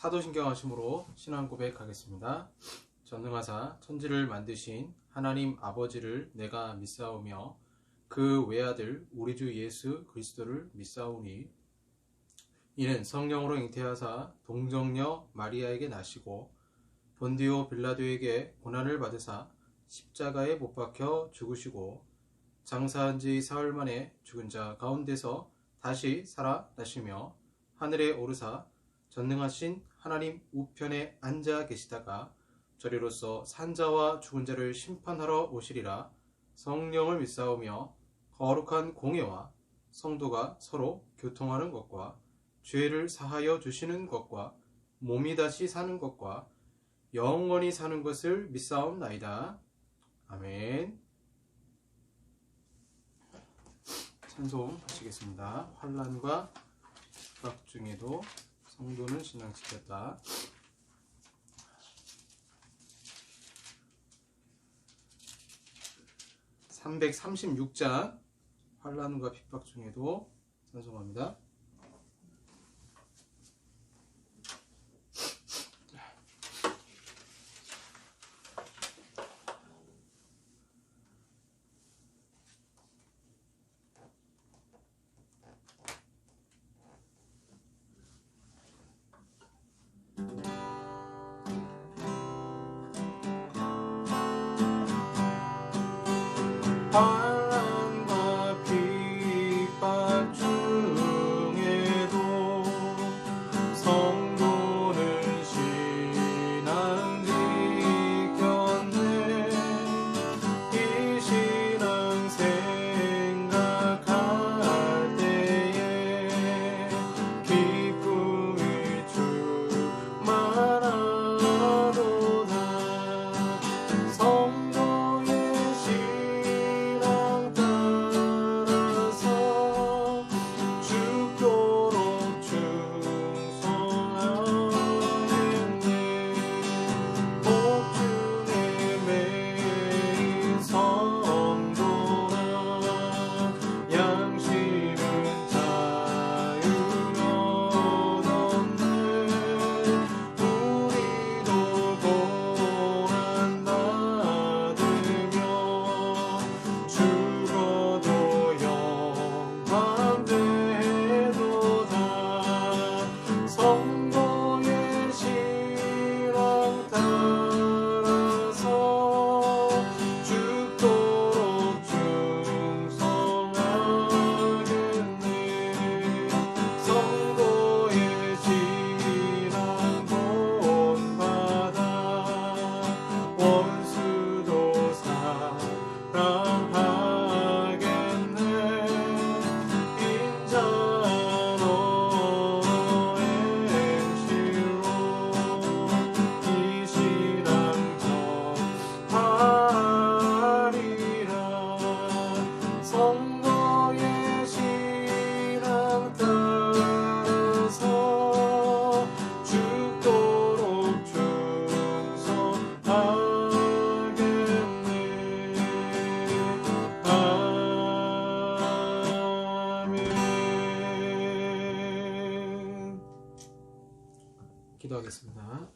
사도신경하심으로 신앙 고백하겠습니다. 전능하사 천지를 만드신 하나님 아버지를 내가 믿사오며 그 외아들 우리 주 예수 그리스도를 믿사오니 이는 성령으로 잉태하사 동정녀 마리아에게 나시고 본디오 빌라도에게 고난을 받으사 십자가에 못 박혀 죽으시고 장사한 지 사흘 만에 죽은 자 가운데서 다시 살아나시며 하늘에 오르사 전능하신 하나님 우편에 앉아 계시다가 저리로서 산자와 죽은 자를 심판하러 오시리라. 성령을 믿사오며 거룩한 공예와 성도가 서로 교통하는 것과 죄를 사하여 주시는 것과 몸이 다시 사는 것과 영원히 사는 것을 믿사옵나이다. 아멘. 찬송 하시겠습니다. 환난과 핍박 중에도 성도는 신앙 지켰다. 336장 환난과 핍박 중에도 찬송합니다. 환난과 핍박 중에도 성도는 신앙 지켰네. 이 신앙 생각할 때에 기쁨이 충만하도다. 기도하겠습니다.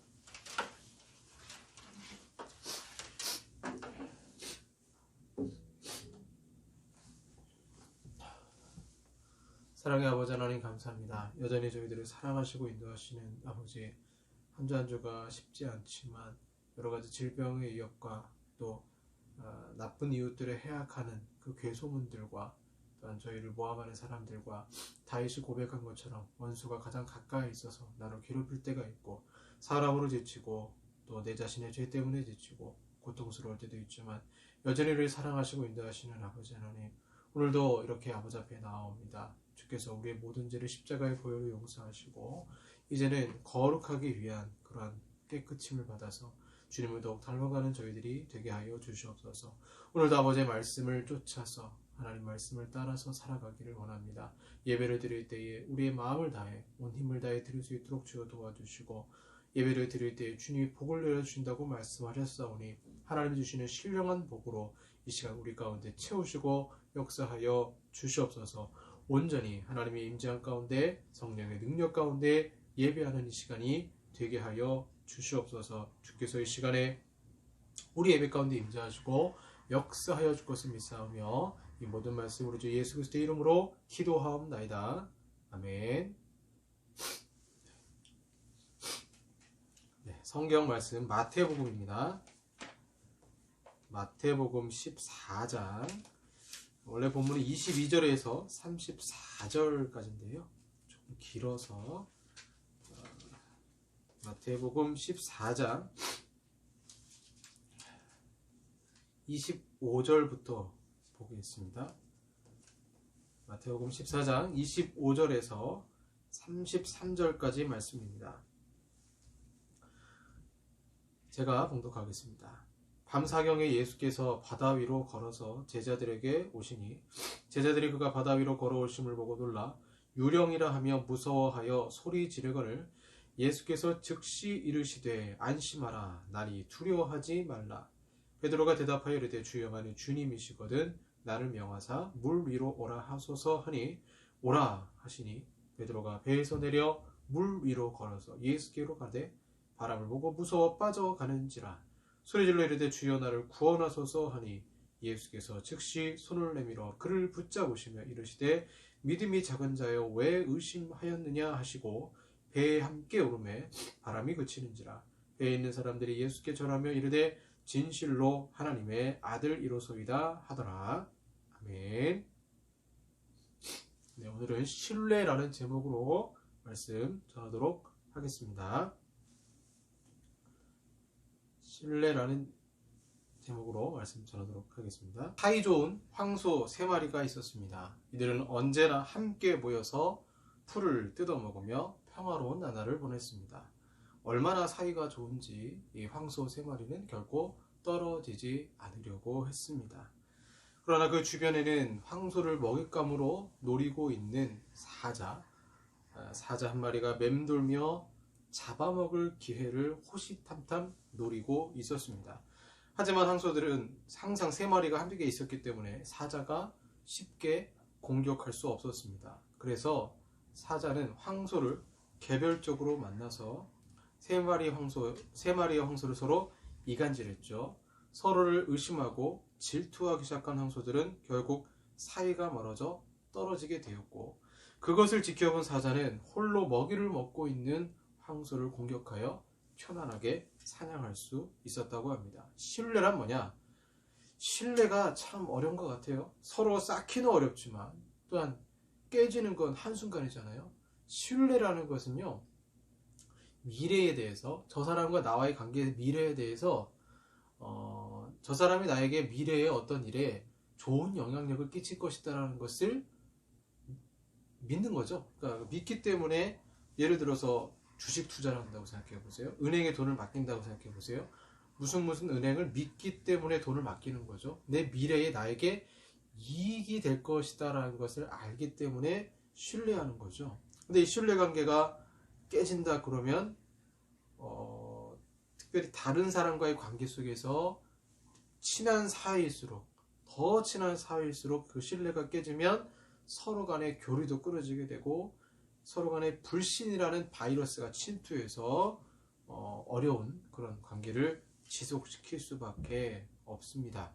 사랑의 아버지 하나님 감사합니다. 여전히 저희들을 사랑하시고 인도하시는 아버지, 한 주 한 주가 쉽지 않지만 여러가지 질병의 위협과 또 나쁜 이웃들의 해악하는 그 괴소문들과 또한 저희를 모함하는 사람들과 다윗이 고백한 것처럼 원수가 가장 가까이 있어서 나를 괴롭힐 때가 있고 사람으로 지치고 또 내 자신의 죄 때문에 지치고 고통스러울 때도 있지만 여전히 우리를 사랑하시고 인도하시는 아버지 하나님, 오늘도 이렇게 아버지 앞에 나아옵니다. 주께서 우리의 모든 죄를 십자가의 보혈로 용서하시고 이제는 거룩하기 위한 그러한 깨끗임을 받아서 주님을 더욱 닮아가는 저희들이 되게 하여 주시옵소서. 오늘도 아버지의 말씀을 쫓아서 하나님 말씀을 따라서 살아가기를 원합니다. 예배를 드릴 때에 우리의 마음을 다해 온 힘을 다해 드릴 수 있도록 주여 도와주시고, 예배를 드릴 때에 주님이 복을 내려주신다고 말씀하셨사오니 하나님 주시는 신령한 복으로 이 시간 우리 가운데 채우시고 역사하여 주시옵소서. 온전히 하나님의 임재한 가운데 성령의 능력 가운데 예배하는 이 시간이 되게 하여 주시옵소서. 주께서 이 시간에 우리 예배 가운데 임재하시고 역사하여 줄 것을 믿사오며 이 모든 말씀으로 주 예수 그리스도의 이름으로 기도하옵나이다. 아멘. 네, 성경 말씀 마태복음입니다. 마태복음 14장, 원래 본문이 22절에서 34절까지인데요. 조금 길어서 마태복음 14장 25절부터 보겠습니다. 마태복음 14장 25절에서 33절까지 말씀입니다. 제가 봉독하겠습니다. 밤사경에 예수께서 바다 위로 걸어서 제자들에게 오시니 제자들이 그가 바다 위로 걸어오심을 보고 놀라 유령이라 하며 무서워하여 소리 지르거늘 예수께서 즉시 이르시되 안심하라 나니 두려워하지 말라. 베드로가 대답하여 이르되 주여 만일 주님이시거든 나를 명하사 물 위로 오라 하소서 하니 오라 하시니 베드로가 배에서 내려 물 위로 걸어서 예수께로 가되 바람을 보고 무서워 빠져가는지라. 소리질러 이르되 주여 나를 구원하소서 하니 예수께서 즉시 손을 내밀어 그를 붙잡으시며 이르시되 믿음이 작은 자여 왜 의심하였느냐 하시고 배에 함께 오르매 바람이 그치는지라. 배에 있는 사람들이 예수께 절하며 이르되 진실로 하나님의 아들이로소이다 하더라. 아멘. 네, 오늘은 신뢰라는 제목으로 말씀 전하도록 하겠습니다. 신뢰라는 제목으로 말씀 전하도록 하겠습니다. 사이 좋은 황소 3마리가 있었습니다. 이들은 언제나 함께 모여서 풀을 뜯어먹으며 평화로운 나날을 보냈습니다. 얼마나 사이가 좋은지 이 황소 3마리는 결코 떨어지지 않으려고 했습니다. 그러나 그 주변에는 황소를 먹잇감으로 노리고 있는 사자 한 마리가 맴돌며 잡아먹을 기회를 호시탐탐 노리고 있었습니다. 하지만 황소들은 항상 3마리가 함께 있었기 때문에 사자가 쉽게 공격할 수 없었습니다. 그래서 사자는 황소를 개별적으로 만나서 3마리의 황소를 서로 이간질했죠. 서로를 의심하고 질투하기 시작한 황소들은 결국 사이가 멀어져 떨어지게 되었고 그것을 지켜본 사자는 홀로 먹이를 먹고 있는 황소를 공격하여 편안하게 사냥할 수 있었다고 합니다. 신뢰란 뭐냐? 신뢰가 참 어려운 것 같아요. 서로 쌓기는 어렵지만 또한 깨지는 건 한순간이잖아요. 신뢰라는 것은요, 미래에 대해서, 저 사람과 나와의 관계의 미래에 대해서 저 사람이 나에게 미래의 어떤 일에 좋은 영향력을 끼칠 것이다라는 것을 믿는 거죠. 그러니까 믿기 때문에 예를 들어서 주식 투자를 한다고 생각해 보세요. 은행에 돈을 맡긴다고 생각해 보세요. 무슨 은행을 믿기 때문에 돈을 맡기는 거죠. 내 미래에 나에게 이익이 될 것이다 라는 것을 알기 때문에 신뢰하는 거죠. 근데 이 신뢰관계가 깨진다 그러면 특별히 다른 사람과의 관계 속에서 더 친한 사이일수록 그 신뢰가 깨지면 서로 간의 교류도 끊어지게 되고 서로 간의 불신이라는 바이러스가 침투해서 어려운 그런 관계를 지속시킬 수밖에 없습니다.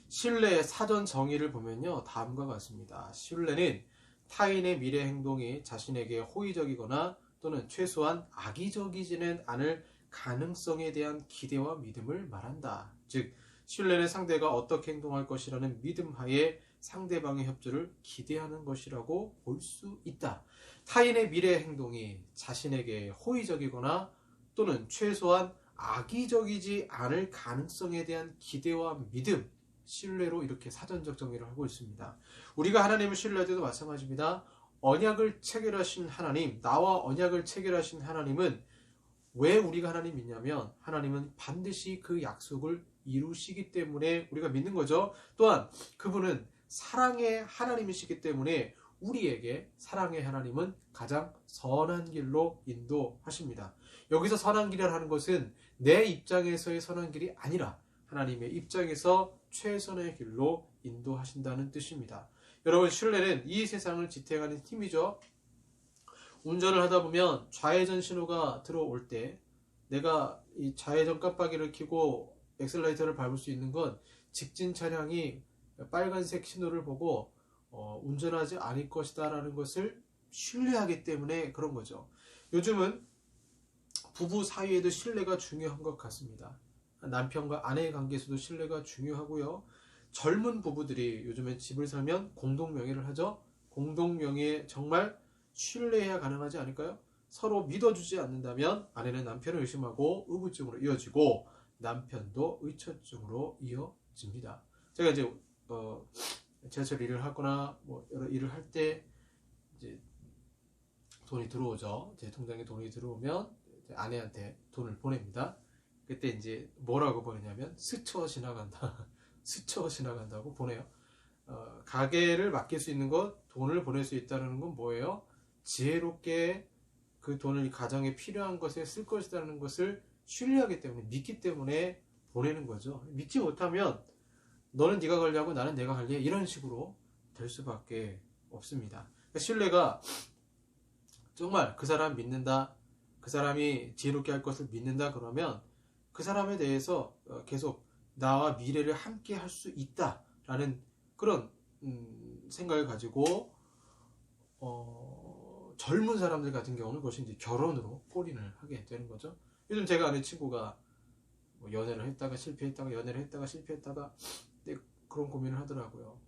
신뢰의 사전 정의를 보면요, 다음과 같습니다. 신뢰는 타인의 미래 행동이 자신에게 호의적이거나 또는 최소한 악의적이지는 않을 가능성에 대한 기대와 믿음을 말한다. 즉, 신뢰는 상대가 어떻게 행동할 것이라는 믿음 하에 상대방의 협조를 기대하는 것이라고 볼 수 있다. 타인의 미래 행동이 자신에게 호의적이거나 또는 최소한 악의적이지 않을 가능성에 대한 기대와 믿음, 신뢰로 이렇게 사전적 정의를 하고 있습니다. 우리가 하나님을 신뢰할 때도 마찬가지입니다. 언약을 체결하신 하나님, 나와 언약을 체결하신 하나님은 왜 우리가 하나님 믿냐면 하나님은 반드시 그 약속을 이루시기 때문에 우리가 믿는 거죠. 또한 그분은 사랑의 하나님이시기 때문에 우리에게 사랑의 하나님은 가장 선한 길로 인도하십니다. 여기서 선한 길이라 하는 것은 내 입장에서의 선한 길이 아니라 하나님의 입장에서 최선의 길로 인도하신다는 뜻입니다. 여러분, 신뢰는 이 세상을 지탱하는 힘이죠. 운전을 하다 보면 좌회전 신호가 들어올 때 내가 이 좌회전 깜빡이를 켜고 엑셀레이터를 밟을 수 있는 건 직진 차량이 빨간색 신호를 보고 운전하지 않을 것이다 라는 것을 신뢰하기 때문에 그런 거죠. 요즘은 부부 사이에도 신뢰가 중요한 것 같습니다. 남편과 아내의 관계에서도 신뢰가 중요하고요. 젊은 부부들이 요즘엔 집을 살면 공동명의를 하죠. 공동명의에 정말 신뢰해야 가능하지 않을까요? 서로 믿어주지 않는다면 아내는 남편을 의심하고 의구증으로 이어지고 남편도 의처증으로 이어집니다. 제가 이제 지하철 일을 하거나 뭐 여러 일을 할 때 이제 돈이 들어오죠. 제 통장에 돈이 들어오면 아내한테 돈을 보냅니다. 그때 이제 뭐라고 보내냐면 스쳐 지나간다. 스쳐 지나간다고 보내요. 가게를 맡길 수 있는 것, 돈을 보낼 수 있다는 건 뭐예요? 지혜롭게 그 돈을 가정에 필요한 것에 쓸 것이라는 것을 신뢰하기 때문에, 믿기 때문에 보내는 거죠. 믿지 못하면 너는 네가 관리하고 나는 내가 관리해, 이런 식으로 될 수밖에 없습니다. 그러니까 신뢰가 정말 그 사람 믿는다, 그 사람이 지혜롭게 할 것을 믿는다 그러면 그 사람에 대해서 계속 나와 미래를 함께 할 수 있다라는 그런 생각을 가지고 젊은 사람들 같은 경우는 그것이 이제 결혼으로 골인을 하게 되는 거죠. 요즘 제가 아는 친구가 뭐 연애를 했다가 실패했다가 연애를 했다가 실패했다가 그런 고민을 하더라고요.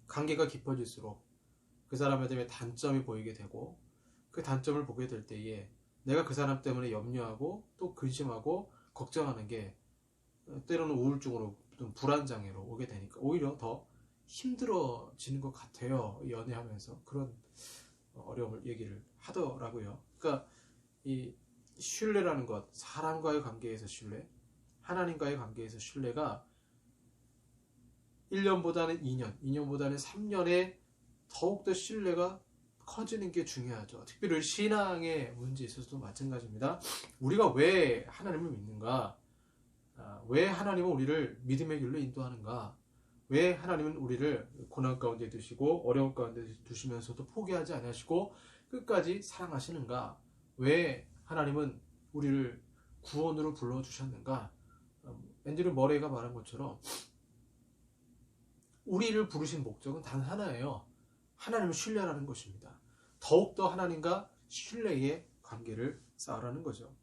관계가 깊어질수록 그 사람에 대해 단점이 보이게 되고 그 단점을 보게 될 때에 내가 그 사람 때문에 염려하고 또 근심하고 걱정하는 게 때로는 우울증으로 좀 불안장애로 오게 되니까 오히려 더 힘들어지는 것 같아요. 연애하면서 그런 어려움을 얘기를 하더라고요. 그러니까 이 신뢰라는 것, 사람과의 관계에서 신뢰, 하나님과의 관계에서 신뢰가 1년보다는 2년, 2년보다는 3년에 더욱더 신뢰가 커지는 게 중요하죠. 특별히 신앙의 문제에 있어서도 마찬가지입니다. 우리가 왜 하나님을 믿는가? 왜 하나님은 우리를 믿음의 길로 인도하는가? 왜 하나님은 우리를 고난 가운데 두시고 어려움 가운데 두시면서도 포기하지 않으시고 끝까지 사랑하시는가? 왜 하나님은 우리를 구원으로 불러주셨는가? 앤드류 머레이가 말한 것처럼 우리를 부르신 목적은 단 하나예요. 하나님을 신뢰하라는 것입니다. 더욱더 하나님과 신뢰의 관계를 쌓으라는 거죠.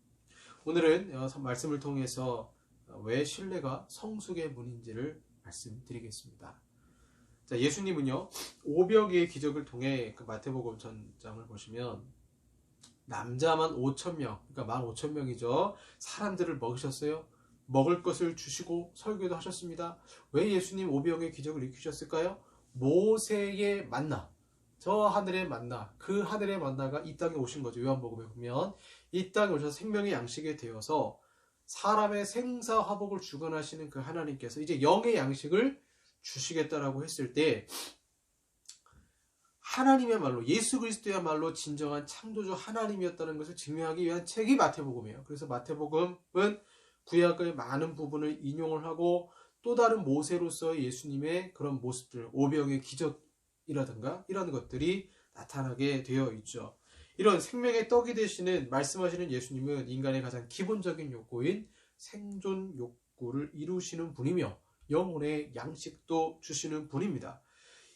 오늘은 말씀을 통해서 왜 신뢰가 성숙의 문인지를 말씀드리겠습니다. 자, 예수님은요, 오병이의 기적을 통해 그 마태복음 전장을 보시면 남자만 5,000명, 그러니까 15,000명이죠. 사람들을 먹이셨어요. 먹을 것을 주시고 설교도 하셨습니다. 왜 예수님 오병이의 기적을 일으키셨을까요? 모세의 만나, 저 하늘의 만나, 그 하늘의 만나가 이 땅에 오신 거죠. 요한복음에 보면 이 땅에 오셔서 생명의 양식이 되어서 사람의 생사화복을 주관하시는 그 하나님께서 이제 영의 양식을 주시겠다라고 했을 때 하나님의 말로, 예수 그리스도야말로 진정한 창조주 하나님이었다는 것을 증명하기 위한 책이 마태복음이에요. 그래서 마태복음은 구약의 많은 부분을 인용을 하고 또 다른 모세로서의 예수님의 그런 모습들, 오병의 기적이라든가 이런 것들이 나타나게 되어 있죠. 이런 생명의 떡이 되시는, 말씀하시는 예수님은 인간의 가장 기본적인 욕구인 생존 욕구를 이루시는 분이며 영혼의 양식도 주시는 분입니다.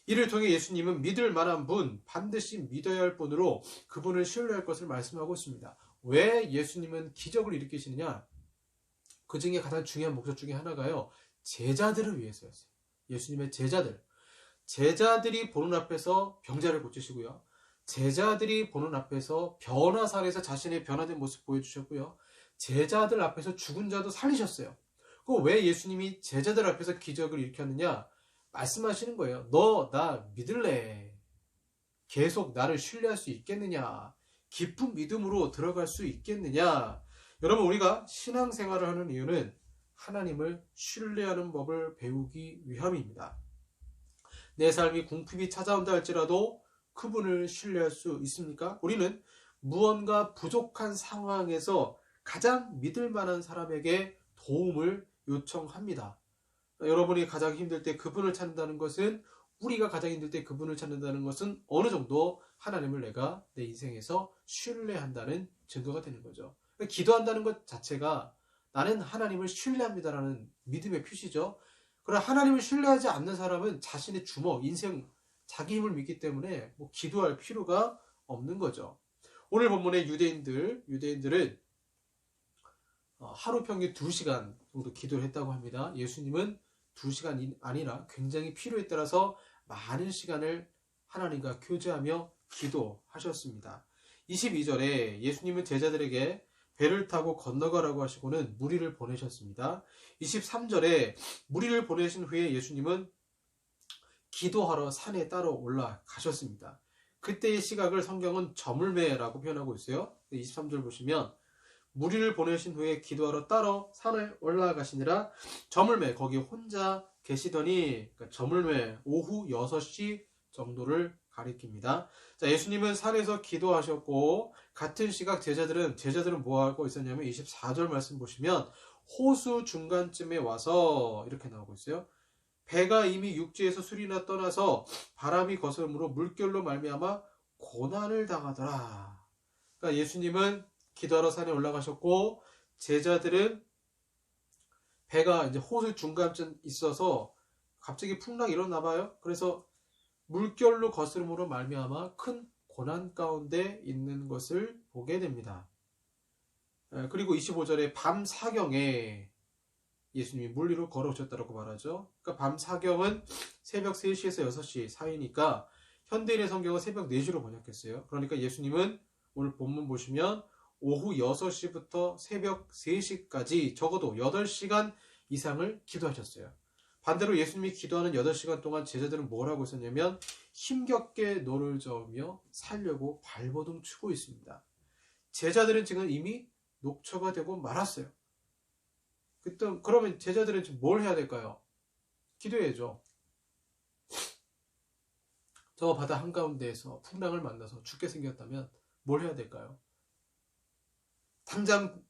이를 통해 예수님은 믿을 만한 분, 반드시 믿어야 할 분으로 그분을 신뢰할 것을 말씀하고 있습니다. 왜 예수님은 기적을 일으키시느냐? 그 중에 가장 중요한 목적 중에 하나가요, 제자들을 위해서였어요. 예수님의 제자들이 보는 앞에서 병자를 고치시고요, 제자들이 보는 앞에서 변화산에서 자신의 변화된 모습 보여주셨고요, 제자들 앞에서 죽은 자도 살리셨어요. 왜 예수님이 제자들 앞에서 기적을 일으켰느냐? 말씀하시는 거예요. 너 나 믿을래? 계속 나를 신뢰할 수 있겠느냐? 깊은 믿음으로 들어갈 수 있겠느냐? 여러분, 우리가 신앙생활을 하는 이유는 하나님을 신뢰하는 법을 배우기 위함입니다. 내 삶이 궁핍이 찾아온다 할지라도 그분을 신뢰할 수 있습니까? 우리는 무언가 부족한 상황에서 가장 믿을 만한 사람에게 도움을 요청합니다. 여러분이 가장 힘들 때 그분을 찾는다는 것은 우리가 가장 힘들 때 그분을 찾는다는 것은 어느 정도 하나님을 내가 내 인생에서 신뢰한다는 증거가 되는 거죠. 그러니까 기도한다는 것 자체가 나는 하나님을 신뢰합니다라는 믿음의 표시죠. 그러나 하나님을 신뢰하지 않는 사람은 자신의 주먹, 인생, 자기 힘을 믿기 때문에 뭐 기도할 필요가 없는 거죠. 오늘 본문의 유대인들은 하루 평균 2시간 정도 기도를 했다고 합니다. 예수님은 2시간이 아니라 굉장히 필요에 따라서 많은 시간을 하나님과 교제하며 기도하셨습니다. 22절에 예수님은 제자들에게 배를 타고 건너가라고 하시고는 무리를 보내셨습니다. 23절에 무리를 보내신 후에 예수님은 기도하러 산에 따로 올라가셨습니다. 그때의 시각을 성경은 저물매라고 표현하고 있어요. 23절 보시면 무리를 보내신 후에 기도하러 따로 산에 올라가시니라. 저물매, 거기 혼자 계시더니, 그러니까 저물매 오후 6시 정도를 가리킵니다. 자, 예수님은 산에서 기도하셨고 같은 시각 제자들은 뭐 하고 있었냐면 24절 말씀 보시면 호수 중간쯤에 와서 이렇게 나오고 있어요. 배가 이미 육지에서 술이나 떠나서 바람이 거스름으로 물결로 말미암아 고난을 당하더라. 그러니까 예수님은 기도하러 산에 올라가셨고 제자들은 배가 이제 호수 중간쯤 있어서 갑자기 풍랑이 일어나 봐요. 그래서 물결로 거스름으로 말미암아 큰 고난 가운데 있는 것을 보게 됩니다. 그리고 25절에 밤 사경에 예수님이 물 위로 걸어오셨다고 말하죠. 그러니까 밤 사경은 새벽 3시에서 6시 사이니까 현대인의 성경은 새벽 4시로 번역했어요. 그러니까 예수님은 오늘 본문 보시면 오후 6시부터 새벽 3시까지 적어도 8시간 이상을 기도하셨어요. 반대로 예수님이 기도하는 8시간 동안 제자들은 뭘 하고 있었냐면 힘겹게 노를 저으며 살려고 발버둥 치고 있습니다. 제자들은 지금 이미 녹초가 되고 말았어요. 그러면 제자들은 지금 뭘 해야 될까요? 기도해야죠. 저 바다 한가운데에서 풍랑을 만나서 죽게 생겼다면 뭘 해야 될까요? 당장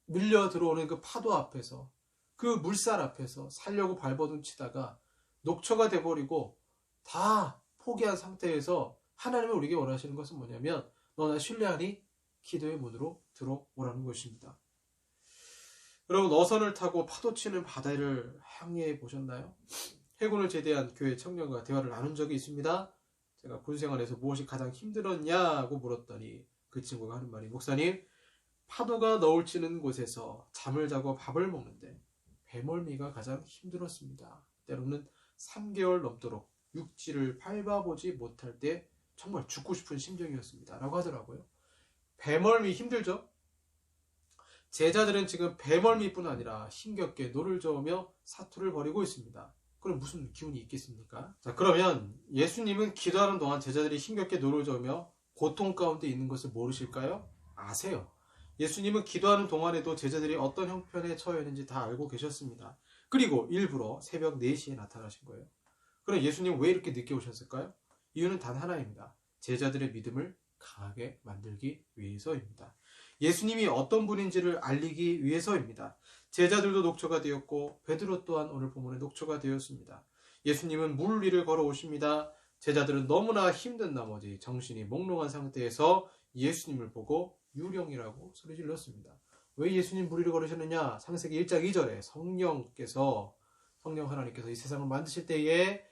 밀려 들어오는 그 파도 앞에서 그 물살 앞에서 살려고 발버둥 치다가 녹초가 돼버리고 다 포기한 상태에서 하나님이 우리에게 원하시는 것은 뭐냐면 너 나 신뢰하니 기도의 문으로 들어오라는 것입니다. 여러분 어선을 타고 파도치는 바다를 항해해 보셨나요? 해군을 제대한 교회 청년과 대화를 나눈 적이 있습니다. 제가 군생활에서 무엇이 가장 힘들었냐고 물었더니 그 친구가 하는 말이 목사님 파도가 너울 치는 곳에서 잠을 자고 밥을 먹는데 배멀미가 가장 힘들었습니다. 때로는 3개월 넘도록 육지를 밟아보지 못할 때 정말 죽고 싶은 심정이었습니다. 라고 하더라고요. 배멀미 힘들죠? 제자들은 지금 배멀미뿐 아니라 힘겹게 노를 저으며 사투를 벌이고 있습니다. 그럼 무슨 기운이 있겠습니까? 자, 그러면 예수님은 기도하는 동안 제자들이 힘겹게 노를 저으며 고통 가운데 있는 것을 모르실까요? 아세요. 예수님은 기도하는 동안에도 제자들이 어떤 형편에 처해 있는지 다 알고 계셨습니다. 그리고 일부러 새벽 4시에 나타나신 거예요. 그럼 예수님 왜 이렇게 늦게 오셨을까요? 이유는 단 하나입니다. 제자들의 믿음을 강하게 만들기 위해서입니다. 예수님이 어떤 분인지를 알리기 위해서입니다. 제자들도 녹초가 되었고 베드로 또한 오늘 본문에 녹초가 되었습니다. 예수님은 물 위를 걸어오십니다. 제자들은 너무나 힘든 나머지 정신이 몽롱한 상태에서 예수님을 보고 유령이라고 소리 질렀습니다. 왜 예수님 물 위를 걸으셨느냐? 창세기 1장 2절에 성령 하나님께서 이 세상을 만드실 때에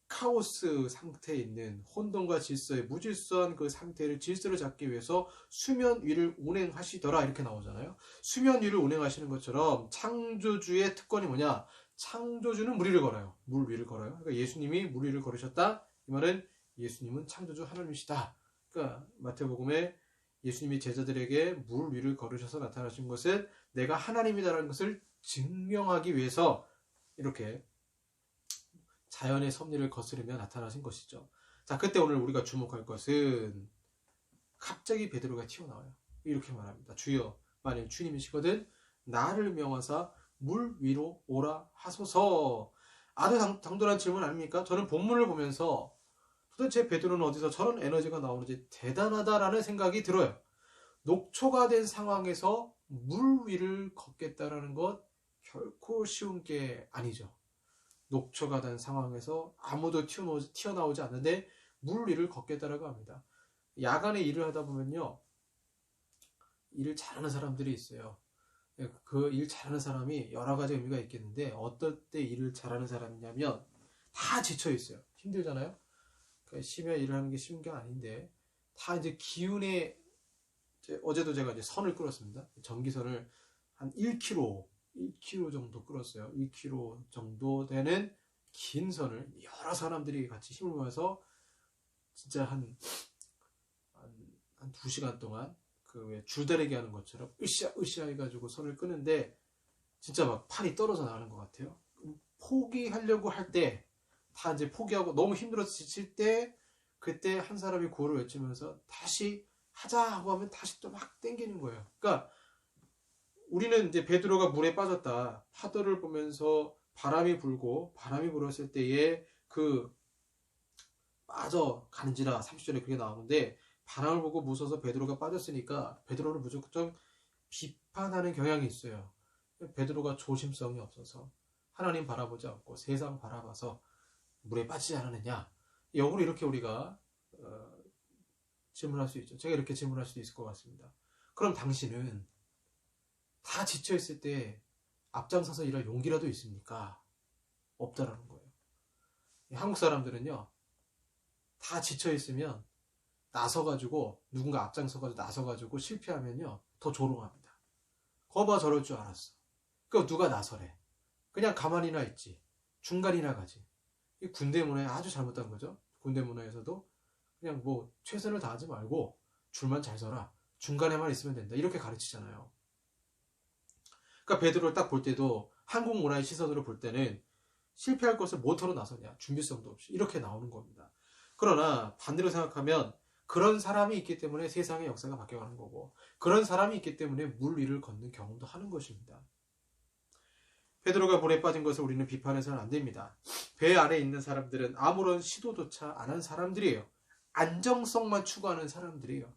카오스 상태에 있는 혼돈과 질서의 무질서한 그 상태를 질서를 잡기 위해서 수면 위를 운행하시더라 이렇게 나오잖아요. 수면 위를 운행하시는 것처럼 창조주의 특권이 뭐냐? 창조주는 물 위를 걸어요. 물 위를 걸어요. 그러니까 예수님이 물 위를 걸으셨다. 이 말은 예수님은 창조주 하나님이시다. 그러니까 마태복음에 예수님이 제자들에게 물 위를 걸으셔서 나타나신 것은 내가 하나님이다라는 것을 증명하기 위해서 이렇게 자연의 섭리를 거스르며 나타나신 것이죠. 자, 그때 오늘 우리가 주목할 것은 갑자기 베드로가 튀어나와요. 이렇게 말합니다. 주여, 만일 주님이시거든 나를 명하사 물 위로 오라 하소서. 아주 당돌한 질문 아닙니까? 저는 본문을 보면서 도대체 베드로는 어디서 저런 에너지가 나오는지 대단하다라는 생각이 들어요. 녹초가 된 상황에서 물 위를 걷겠다라는 것 결코 쉬운 게 아니죠. 녹초가 된 상황에서 아무도 튀어나오지 않는데 물 위를 걷겠다라고 합니다. 야간에 일을 하다 보면요, 일을 잘하는 사람들이 있어요. 그 일 잘하는 사람이 여러 가지 의미가 있겠는데, 어떨 때 일을 잘하는 사람이냐면 다 지쳐 있어요. 힘들잖아요. 그러니까 심야 일을 하는 게 쉬운 게 아닌데, 다 이제 기운에, 어제도 제가 이제 선을 끌었습니다. 전기선을 한 1km 정도 끌었어요. 1km 정도 되는 긴 선을 여러 사람들이 같이 힘을 모아서 진짜 한 2시간 동안 그 줄다리기 하는 것처럼 으쌰으쌰 해가지고 선을 끄는데, 진짜 막 팔이 떨어져 나가는 것 같아요. 포기하려고 할 때, 다 이제 포기하고 너무 힘들어서 지칠 때, 그때 한 사람이 구호를 외치면서 다시 하자 하고 하면 다시 또 막 땡기는 거예요. 그러니까 우리는 이제 베드로가 물에 빠졌다, 파도를 보면서 바람이 불었을 때에 그 빠져 가는지라 30절에 그게 나오는데, 바람을 보고 무서워서 베드로가 빠졌으니까 베드로를 무조건 비판하는 경향이 있어요. 베드로가 조심성이 없어서 하나님 바라보지 않고 세상 바라봐서 물에 빠지지 않았느냐, 역으로 이렇게 우리가 질문할 수 있죠. 제가 이렇게 질문할 수도 있을 것 같습니다. 그럼 당신은 다 지쳐있을 때 앞장서서 일할 용기라도 있습니까? 없다라는 거예요. 한국 사람들은요, 다 지쳐있으면 나서가지고, 누군가 앞장서가지고 나서가지고 실패하면요 더 조롱합니다. 거봐 저럴 줄 알았어. 그럼 누가 나서래? 그냥 가만히나 있지, 중간이나 가지. 이 군대 문화에 아주 잘못된 거죠. 군대 문화에서도 그냥 뭐 최선을 다하지 말고 줄만 잘 서라, 중간에만 있으면 된다, 이렇게 가르치잖아요. 그러니까 베드로를 딱 볼 때도 한국 문화의 시선으로 볼 때는 실패할 것을 뭐하러 나서냐, 준비성도 없이, 이렇게 나오는 겁니다. 그러나 반대로 생각하면 그런 사람이 있기 때문에 세상의 역사가 바뀌어가는 거고, 그런 사람이 있기 때문에 물 위를 걷는 경험도 하는 것입니다. 베드로가 물에 빠진 것을 우리는 비판해서는 안 됩니다. 배 안에 있는 사람들은 아무런 시도조차 안 한 사람들이에요. 안정성만 추구하는 사람들이에요.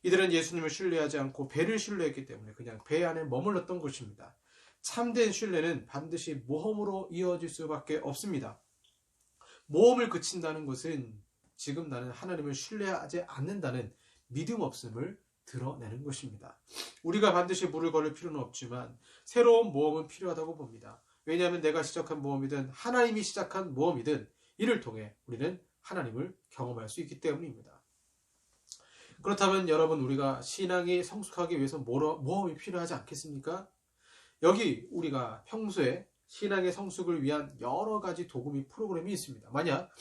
이들은 예수님을 신뢰하지 않고 배를 신뢰했기 때문에 그냥 배 안에 머물렀던 것입니다. 참된 신뢰는 반드시 모험으로 이어질 수밖에 없습니다. 모험을 그친다는 것은 지금 나는 하나님을 신뢰하지 않는다는 믿음 없음을 드러내는 것입니다. 우리가 반드시 물을 걸을 필요는 없지만 새로운 모험은 필요하다고 봅니다. 왜냐하면 내가 시작한 모험이든 하나님이 시작한 모험이든 이를 통해 우리는 하나님을 경험할 수 있기 때문입니다. 그렇다면 여러분, 우리가 신앙이 성숙하기 위해서 모험이 필요하지 않겠습니까? 여기 우리가 평소에 신앙의 성숙을 위한 여러 가지 도구미 프로그램이 있습니다. 만약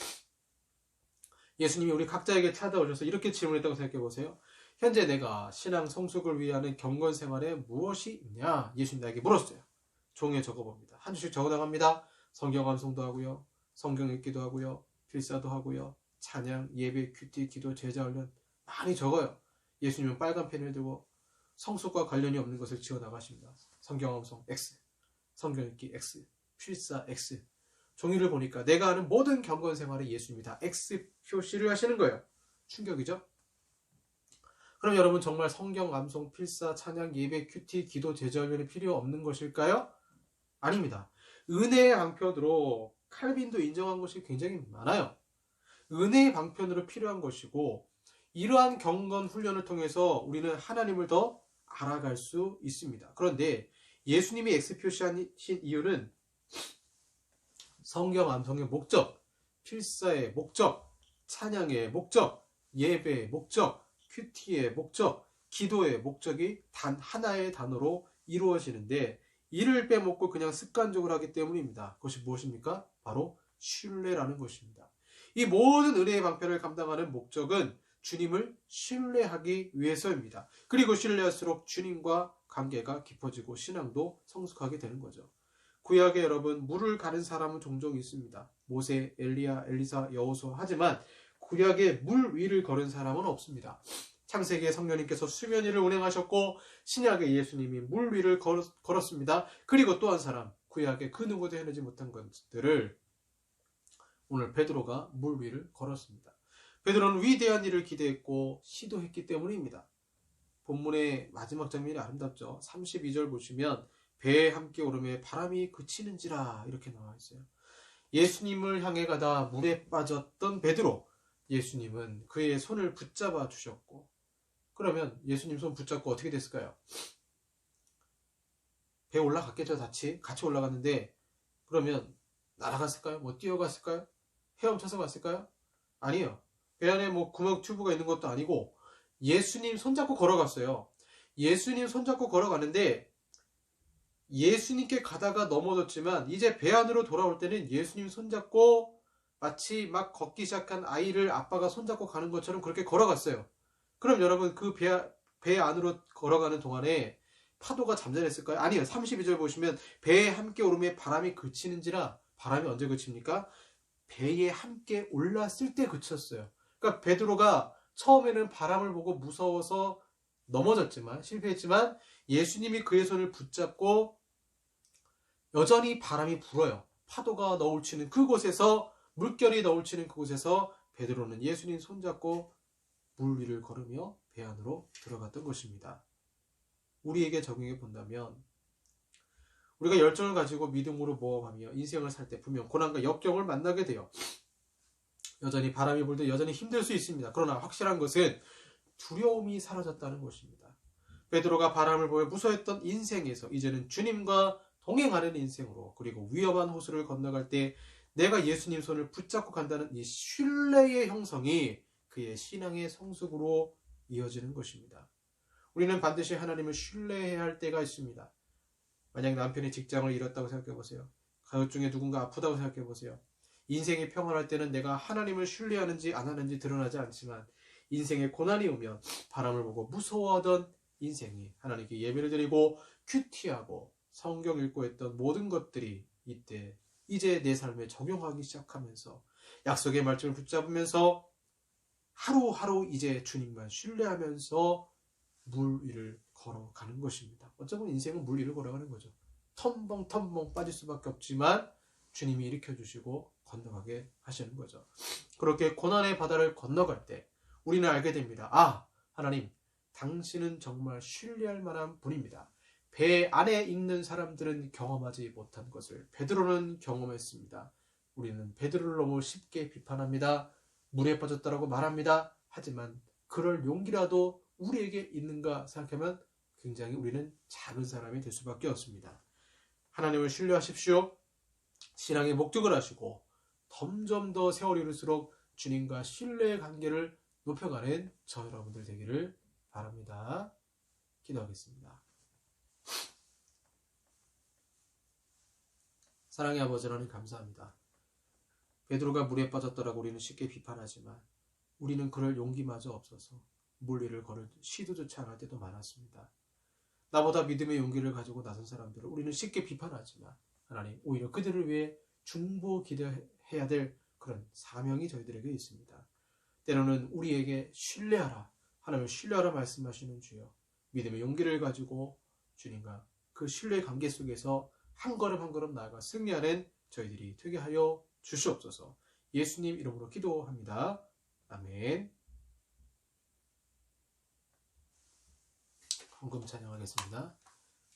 예수님이 우리 각자에게 찾아오셔서 이렇게 질문했다고 생각해 보세요. 현재 내가 신앙 성숙을 위한 경건 생활에 무엇이 있냐? 예수님 나에게 물었어요. 종이에 적어봅니다. 한 줄씩 적어나갑니다. 성경 암송도 하고요, 성경 읽기도 하고요, 필사도 하고요, 찬양, 예배, 큐티, 기도, 제자 훈련 많이 적어요. 예수님은 빨간 펜을 들고 성숙과 관련이 없는 것을 지워나가십니다. 성경 암송 X, 성경 읽기 X, 필사 X. 종이를 보니까 내가 아는 모든 경건 생활에 예수님이 다 X 표시를 하시는 거예요. 충격이죠? 그럼 여러분, 정말 성경, 암송, 필사, 찬양, 예배, 큐티, 기도, 제자 훈련이 필요 없는 것일까요? 아닙니다. 은혜의 방편으로 칼빈도 인정한 것이 굉장히 많아요. 은혜의 방편으로 필요한 것이고, 이러한 경건 훈련을 통해서 우리는 하나님을 더 알아갈 수 있습니다. 그런데 예수님이 X 표시하신 이유는 성경 암송의 목적, 필사의 목적, 찬양의 목적, 예배의 목적, 큐티의 목적, 기도의 목적이 단 하나의 단어로 이루어지는데, 이를 빼먹고 그냥 습관적으로 하기 때문입니다. 그것이 무엇입니까? 바로 신뢰라는 것입니다. 이 모든 은혜의 방편을 감당하는 목적은 주님을 신뢰하기 위해서입니다. 그리고 신뢰할수록 주님과 관계가 깊어지고 신앙도 성숙하게 되는 거죠. 구약에 여러분, 물을 가른 사람은 종종 있습니다. 모세, 엘리야, 엘리사, 여호수아. 하지만 구약에 물 위를 걸은 사람은 없습니다. 창세기에 성령님께서 수면 위를 운행하셨고, 신약에 예수님이 물 위를 걸었습니다. 그리고 또 한 사람, 구약에 그 누구도 해내지 못한 것들을 오늘 베드로가 물 위를 걸었습니다. 베드로는 위대한 일을 기대했고 시도했기 때문입니다. 본문의 마지막 장면이 아름답죠. 32절 보시면 배에 함께 오르매 바람이 그치는지라 이렇게 나와 있어요. 예수님을 향해 가다 물에 빠졌던 베드로, 예수님은 그의 손을 붙잡아 주셨고, 그러면 예수님 손 붙잡고 어떻게 됐을까요? 배에 올라갔겠죠. 같이 올라갔는데, 그러면 날아갔을까요? 뭐 뛰어갔을까요? 헤엄쳐서 갔을까요? 아니에요. 배 안에 뭐 구멍 튜브가 있는 것도 아니고 예수님 손잡고 걸어갔어요. 예수님 손잡고 걸어가는데 예수님께 가다가 넘어졌지만 이제 배 안으로 돌아올 때는 예수님 손잡고 마치 막 걷기 시작한 아이를 아빠가 손잡고 가는 것처럼 그렇게 걸어갔어요. 그럼 여러분 그 배 안으로 걸어가는 동안에 파도가 잠잠했을까요? 아니요. 32절 보시면 배에 함께 오름에 바람이 그치는지라. 바람이 언제 그칩니까? 배에 함께 올랐을 때 그쳤어요. 그러니까 베드로가 처음에는 바람을 보고 무서워서 넘어졌지만, 실패했지만 예수님이 그의 손을 붙잡고 여전히 바람이 불어요. 파도가 너울치는 그곳에서, 물결이 너울치는 그곳에서 베드로는 예수님 손잡고 물 위를 걸으며 배 안으로 들어갔던 것입니다. 우리에게 적용해 본다면 우리가 열정을 가지고 믿음으로 모험하며 인생을 살 때 분명 고난과 역경을 만나게 돼요. 여전히 바람이 불 때 여전히 힘들 수 있습니다. 그러나 확실한 것은 두려움이 사라졌다는 것입니다. 베드로가 바람을 보며 무서워했던 인생에서 이제는 주님과 동행하는 인생으로, 그리고 위험한 호수를 건너갈 때 내가 예수님 손을 붙잡고 간다는 이 신뢰의 형성이 그의 신앙의 성숙으로 이어지는 것입니다. 우리는 반드시 하나님을 신뢰해야 할 때가 있습니다. 만약 남편이 직장을 잃었다고 생각해 보세요. 가족 중에 누군가 아프다고 생각해 보세요. 인생이 평안할 때는 내가 하나님을 신뢰하는지 안 하는지 드러나지 않지만 인생에 고난이 오면 바람을 보고 무서워하던 인생이 하나님께 예배를 드리고 큐티하고 성경 읽고 했던 모든 것들이 이때 이제 내 삶에 적용하기 시작하면서 약속의 말씀을 붙잡으면서 하루하루 이제 주님만 신뢰하면서 물 위를 걸어가는 것입니다. 어쩌면 인생은 물 위를 걸어가는 거죠. 텀벙텀벙 빠질 수밖에 없지만 주님이 일으켜주시고 건너가게 하시는 거죠. 그렇게 고난의 바다를 건너갈 때 우리는 알게 됩니다. 아, 하나님, 당신은 정말 신뢰할 만한 분입니다. 배 안에 있는 사람들은 경험하지 못한 것을 베드로는 경험했습니다. 우리는 베드로를 너무 쉽게 비판합니다. 물에 빠졌다라고 말합니다. 하지만 그럴 용기라도 우리에게 있는가 생각하면 굉장히 우리는 작은 사람이 될 수밖에 없습니다. 하나님을 신뢰하십시오. 신앙의 목적을 하시고 점점 더 세월이 흐를수록 주님과 신뢰의 관계를 높여가는 저 여러분들 되기를 바랍니다. 기도하겠습니다. 사랑의 아버지 하나님 감사합니다. 베드로가 물에 빠졌더라고 우리는 쉽게 비판하지만 우리는 그럴 용기마저 없어서 물 위를 걸을 시도조차 안 할 때도 많았습니다. 나보다 믿음의 용기를 가지고 나선 사람들을 우리는 쉽게 비판하지만 하나님, 오히려 그들을 위해 중보 기도해야 될 그런 사명이 저희들에게 있습니다. 때로는 우리에게 신뢰하라, 하나님을 신뢰하라 말씀하시는 주여, 믿음의 용기를 가지고 주님과 그 신뢰의 관계 속에서 한 걸음 한 걸음 나아가 승리하는 저희들이 되게 하여 주시옵소서. 예수님 이름으로 기도합니다. 아멘. 헌금 찬양하겠습니다.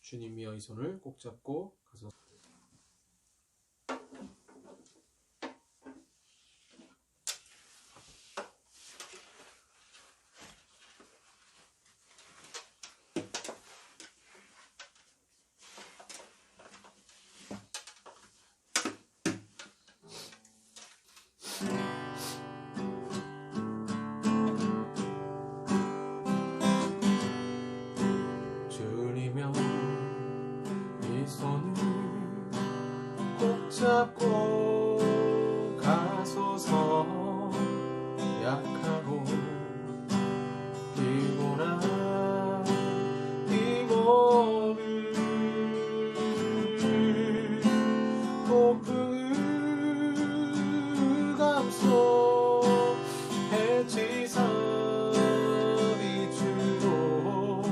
주님이여 이 손을 꼭 잡고 가서 잡고 가소서. 약하고 피곤한 이 몸을 폭풍을 감소 해치사 비추고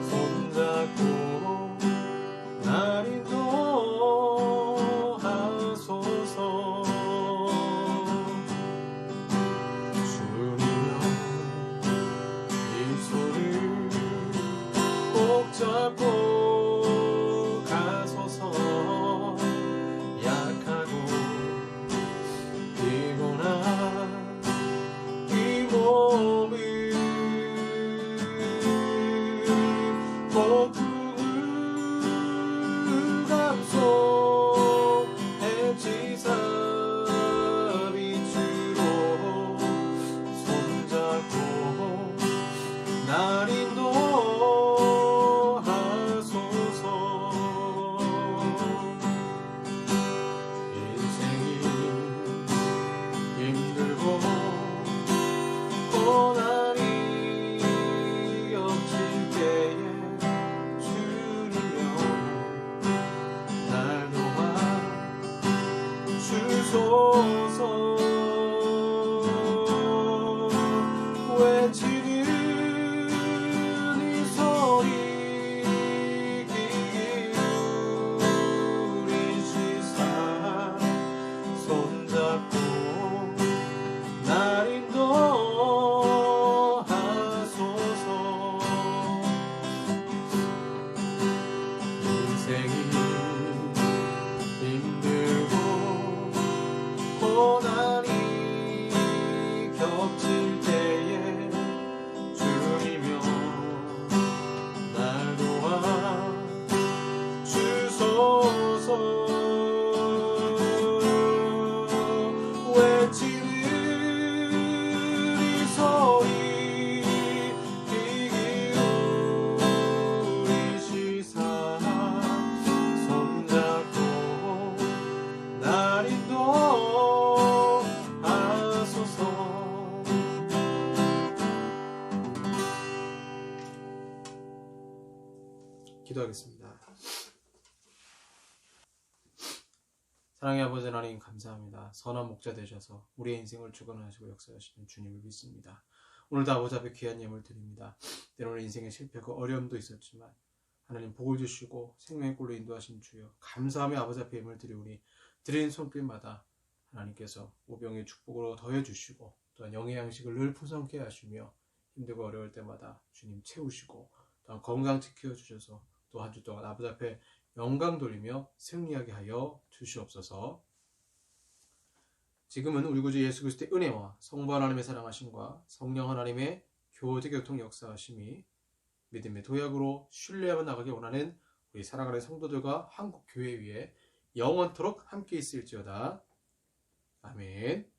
손잡고 날 인도하소서. 주님여 이 손을 꼭 잡고 가소서. 약하고 기도하겠습니다. 사랑의 아버지 하나님 감사합니다. 선한 목자 되셔서 우리의 인생을 주관하시고 역사하시는 주님을 믿습니다. 오늘도 아버지 앞에 귀한 예물 드립니다. 때로는 인생의 실패고 어려움도 있었지만 하나님 복을 주시고 생명의 꼴로 인도하신 주여 감사하며 아버지 앞에 예물 드리오니 드리는 손길마다 하나님께서 오병의 축복으로 더해주시고 또한 영의 양식을 늘 풍성케 하시며 힘들고 어려울 때마다 주님 채우시고 또한 건강 지켜주셔서 또 한 주 동안 아버지 앞에 영광 돌리며 승리하게 하여 주시옵소서. 지금은 우리 구주 예수 그리스도의 은혜와 성부 하나님의 사랑하심과 성령 하나님의 교제 교통 역사하심이 믿음의 도약으로 신뢰하며 나가기 원하는 우리 사랑하는 성도들과 한국 교회 위에 영원토록 함께 있을지어다. 아멘.